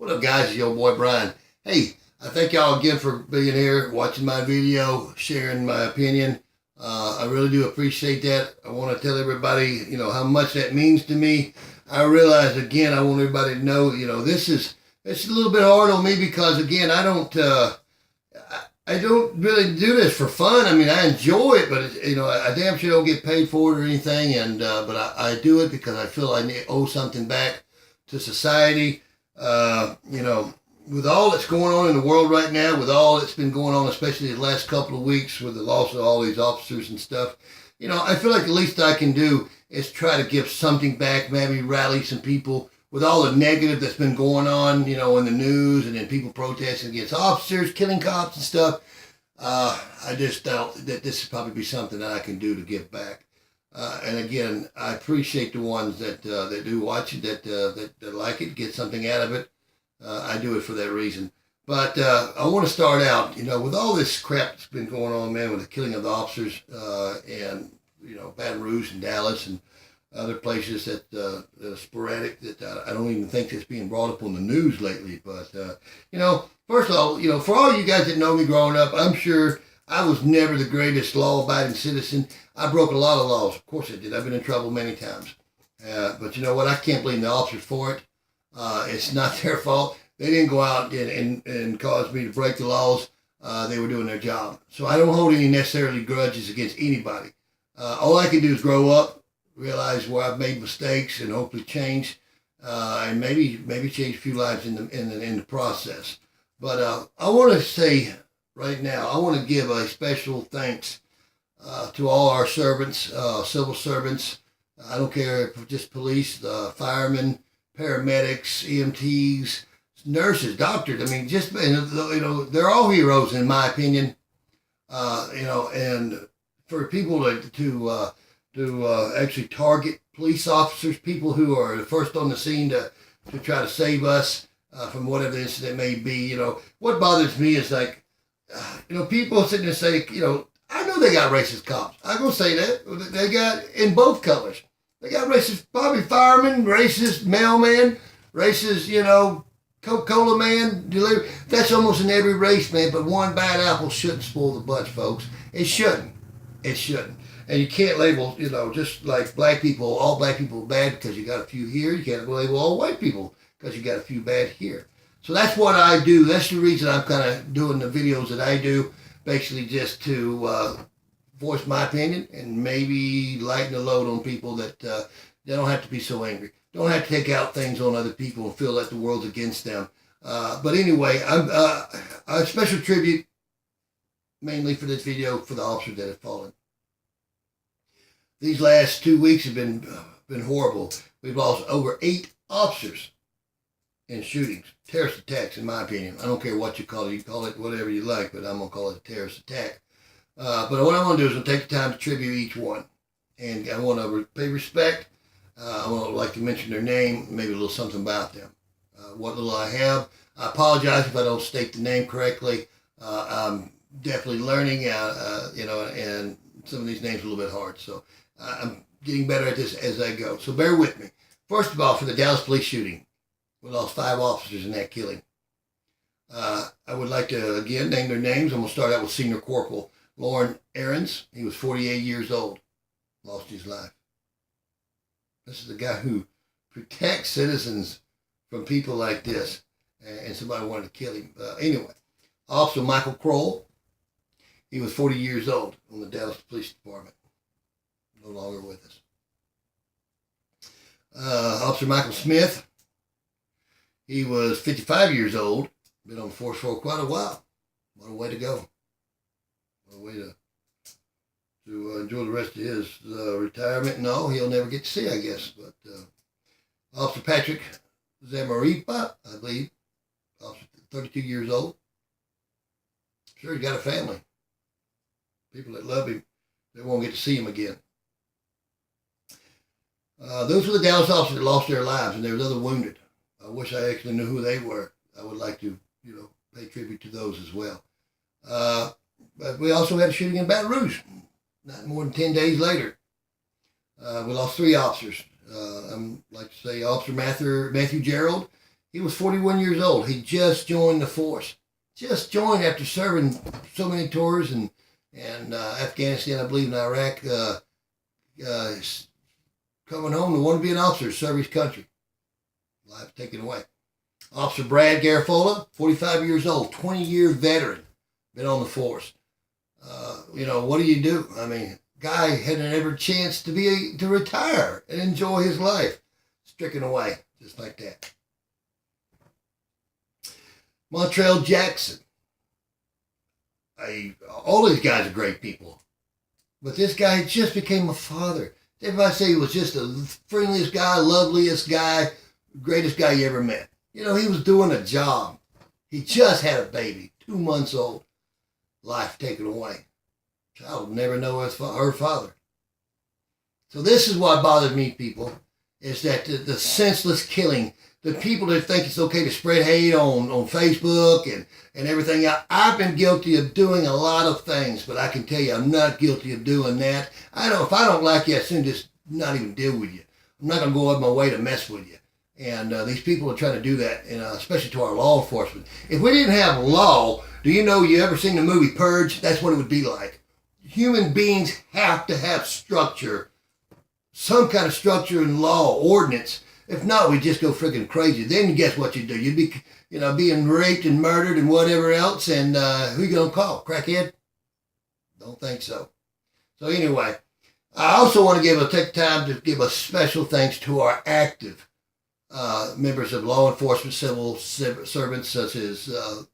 What up, guys? It's your boy Brian. Hey, I thank y'all again for being here, watching my video, sharing my opinion. I really do appreciate that. I want to tell everybody, how much that means to me. I realize, again, I want everybody to know, it's a little bit hard on me because, again, I don't really do this for fun. I mean, I enjoy it, but I damn sure don't get paid for it or anything. But I do it because I feel I owe something back to society. With all that's going on in the world right now, with all that's been going on, especially the last couple of weeks with the loss of all these officers and stuff, I feel like the least I can do is try to give something back, maybe rally some people with all the negative that's been going on, in the news and then people protesting against officers, killing cops and stuff. I just doubt that this would probably be something that I can do to give back. And again, I appreciate the ones that do watch it, that like it, get something out of it. I do it for that reason. But I want to start out, with all this crap that's been going on, man, with the killing of the officers and, Baton Rouge and Dallas and other places that are sporadic that I don't even think that's being brought up on the news lately. But, first of all, for all you guys that know me growing up, I'm sure I was never the greatest law-abiding citizen. I broke a lot of laws. Of course I did. I've been in trouble many times. But you know what? I can't blame the officers for it. It's not their fault. They didn't go out and cause me to break the laws. They were doing their job. So I don't hold any necessarily grudges against anybody. All I can do is grow up, realize where I've made mistakes, and hopefully change, and maybe change a few lives in the process. But I want to say right now, I want to give a special thanks to all our servants, civil servants. I don't care if just police, firemen, paramedics, EMTs, nurses, doctors. I mean, they're all heroes in my opinion. And for people to actually target police officers, people who are the first on the scene to try to save us from whatever the incident may be. What bothers me is people sitting there say, I know they got racist cops. I'm going to say that. They got in both colors. They got racist, probably firemen, racist mailman, racist, Coca-Cola man, delivery. That's almost in every race, man. But one bad apple shouldn't spoil the bunch, folks. It shouldn't. It shouldn't. And you can't label, just like black people, all black people bad because you got a few here. You can't label all white people because you got a few bad here. So that's what I do. That's the reason I'm kind of doing the videos that I do, basically just to voice my opinion and maybe lighten the load on people that they don't have to be so angry. Don't have to take out things on other people and feel that the world's against them. But anyway, I'm a special tribute mainly for this video for the officers that have fallen. These last 2 weeks have been horrible. We've lost over 8 officers in shootings, terrorist attacks, in my opinion. I don't care what you call it. You call it whatever you like, but I'm going to call it a terrorist attack. But what I want to do is I'm take the time to tribute each one. And I want to pay respect. I want to like to mention their name, maybe a little something about them. What little I have. I apologize if I don't state the name correctly. I'm definitely learning, and some of these names are a little bit hard. So I'm getting better at this as I go. So bear with me. First of all, for the Dallas police shooting, we lost 5 officers in that killing. I would like to, again, name their names. I'm going to start out with Senior Corporal Lauren Aarons. He was 48 years old. Lost his life. This is the guy who protects citizens from people like this. And somebody wanted to kill him. Anyway, Officer Michael Kroll. He was 40 years old on the Dallas Police Department. No longer with us. Officer Michael Smith. He was 55 years old. Been on the force for quite a while. What a way to go. What a way to enjoy the rest of his retirement. No, he'll never get to see, I guess. But Officer Patrick Zamaripa, I believe, officer 32 years old. Sure, he's got a family. People that love him, they won't get to see him again. Those were the Dallas officers that lost their lives, and there was other wounded. I wish I actually knew who they were. I would like to, pay tribute to those as well. But we also had a shooting in Baton Rouge, not more than 10 days later. We lost 3 officers. I'd like to say Officer Matthew Gerald. He was 41 years old. He just joined the force. Just joined after serving so many tours in Afghanistan, I believe, in Iraq. Coming home to want to be an officer, serve his country. Life taken away. Officer Brad Garafola, 45 years old, 20-year veteran, been on the force. What do you do? I mean, guy had every chance to retire and enjoy his life. Stricken away, just like that. Montrell Jackson. All these guys are great people. But this guy just became a father. Everybody say he was just the friendliest guy, loveliest guy, greatest guy you ever met. He was doing a job. He just had a baby, 2 months old. Life taken away. Child will never know her father. So this is what bothers me, people, is that the senseless killing, the people that think it's okay to spread hate on Facebook and everything. I've been guilty of doing a lot of things, but I can tell you I'm not guilty of doing that. If I don't like you, I soon just not even deal with you. I'm not going to go out of my way to mess with you. And these people are trying to do that, especially to our law enforcement. If we didn't have law, do you ever seen the movie Purge? That's what it would be like. Human beings have to have structure, some kind of structure in law, ordinance. If not, we just go freaking crazy. Then guess what you do? You'd be, being raped and murdered and whatever else. And who you going to call? Crackhead? Don't think so. So anyway, I also want to take time to give a special thanks to our active members of law enforcement, civil servants such as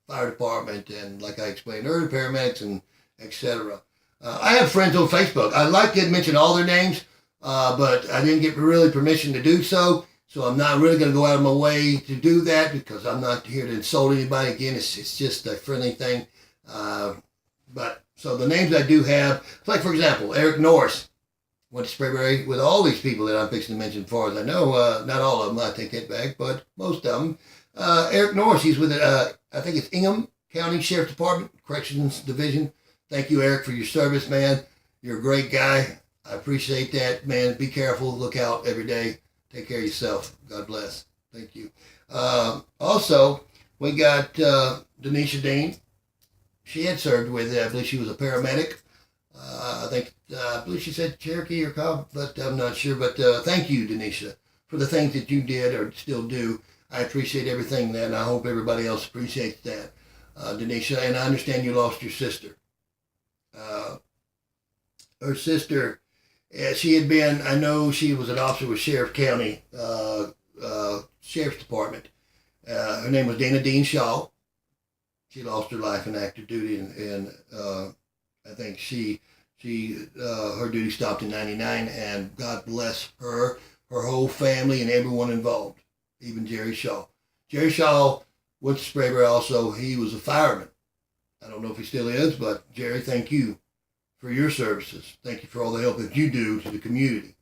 fire department and, like I explained earlier, paramedics and etc. I have friends on Facebook. I'd like to mention all their names, but I didn't get really permission to do so. So I'm not really going to go out of my way to do that because I'm not here to insult anybody. Again, it's just a friendly thing. So the names I do have, like for example, Eric Norris went to Spraberry with all these people that I'm fixing to mention. As far as I know, not all of them. I take that back, but most of them. Eric Norris, he's with I think it's Ingham County Sheriff's Department, Corrections Division. Thank you, Eric, for your service, man. You're a great guy. I appreciate that, man. Be careful. Look out every day. Take care of yourself. God bless. Thank you. Also, we got Denisha Dean. She had served with, I believe she was a paramedic. I believe she said Cherokee or Cobb, but I'm not sure. But thank you, Denisha, for the things that you did or still do. I appreciate everything that, and I hope everybody else appreciates that, Denisha. And I understand you lost your sister. Her sister, she had been, I know she was an officer with Sheriff County Sheriff's Department. Her name was Dana Dean Shaw. She lost her life in active duty, and I think her duty stopped in '99. And God bless her whole family, and everyone involved, even Jerry Shaw. Jerry Shaw went to Spraberry also. He was a fireman. I don't know if he still is, but Jerry, thank you for your services. Thank you for all the help that you do to the community.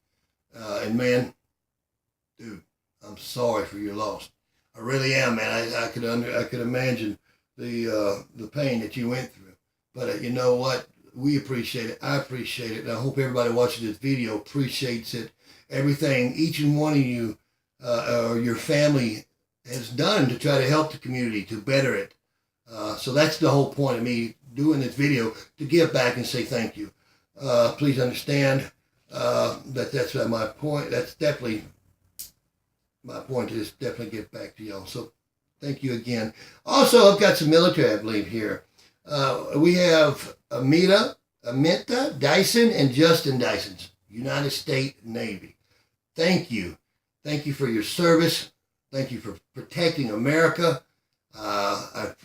And man, dude, I'm sorry for your loss. I really am, man. I could imagine the pain that you went through. But you know what? We appreciate it. I appreciate it. And I hope everybody watching this video appreciates it. Everything each and one of you or your family has done to try to help the community, to better it. So that's the whole point of me doing this video, to give back and say thank you. Please understand that that's my point. That's definitely my point, to just definitely give back to y'all. So thank you again. Also, I've got some military, I believe, here. We have Amita Dyson and Justin Dyson's United States Navy. Thank you. Thank you for your service. Thank you for protecting America.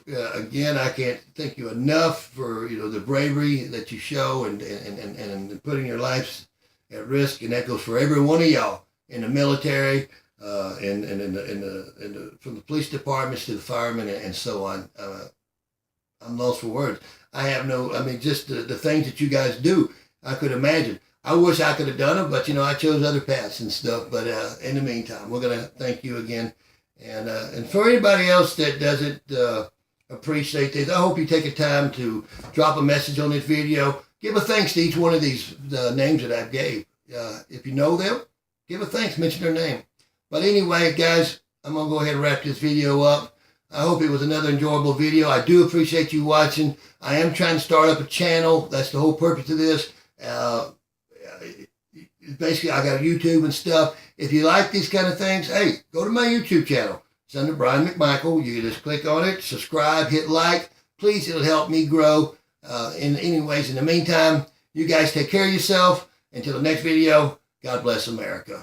Again, I can't thank you enough for the bravery that you show and putting your lives at risk, and that goes for every one of y'all in the military, and from the police departments to the firemen and so on. I'm lost for words. Just the things that you guys do, I could imagine. I wish I could have done them, but I chose other paths and stuff. But in the meantime, we're gonna thank you again. And for anybody else that doesn't appreciate this, I hope you take a time to drop a message on this video. Give a thanks to each one of these names that I gave. If you know them, give a thanks, mention their name. But anyway, guys, I'm going to go ahead and wrap this video up. I hope it was another enjoyable video. I do appreciate you watching. I am trying to start up a channel. That's the whole purpose of this. Basically, I got YouTube and stuff. If you like these kind of things, hey, go to my YouTube channel. It's under Brian McMichael. You just click on it, subscribe, hit like. Please, it'll help me grow. Anyways, in the meantime, you guys take care of yourself. Until the next video, God bless America.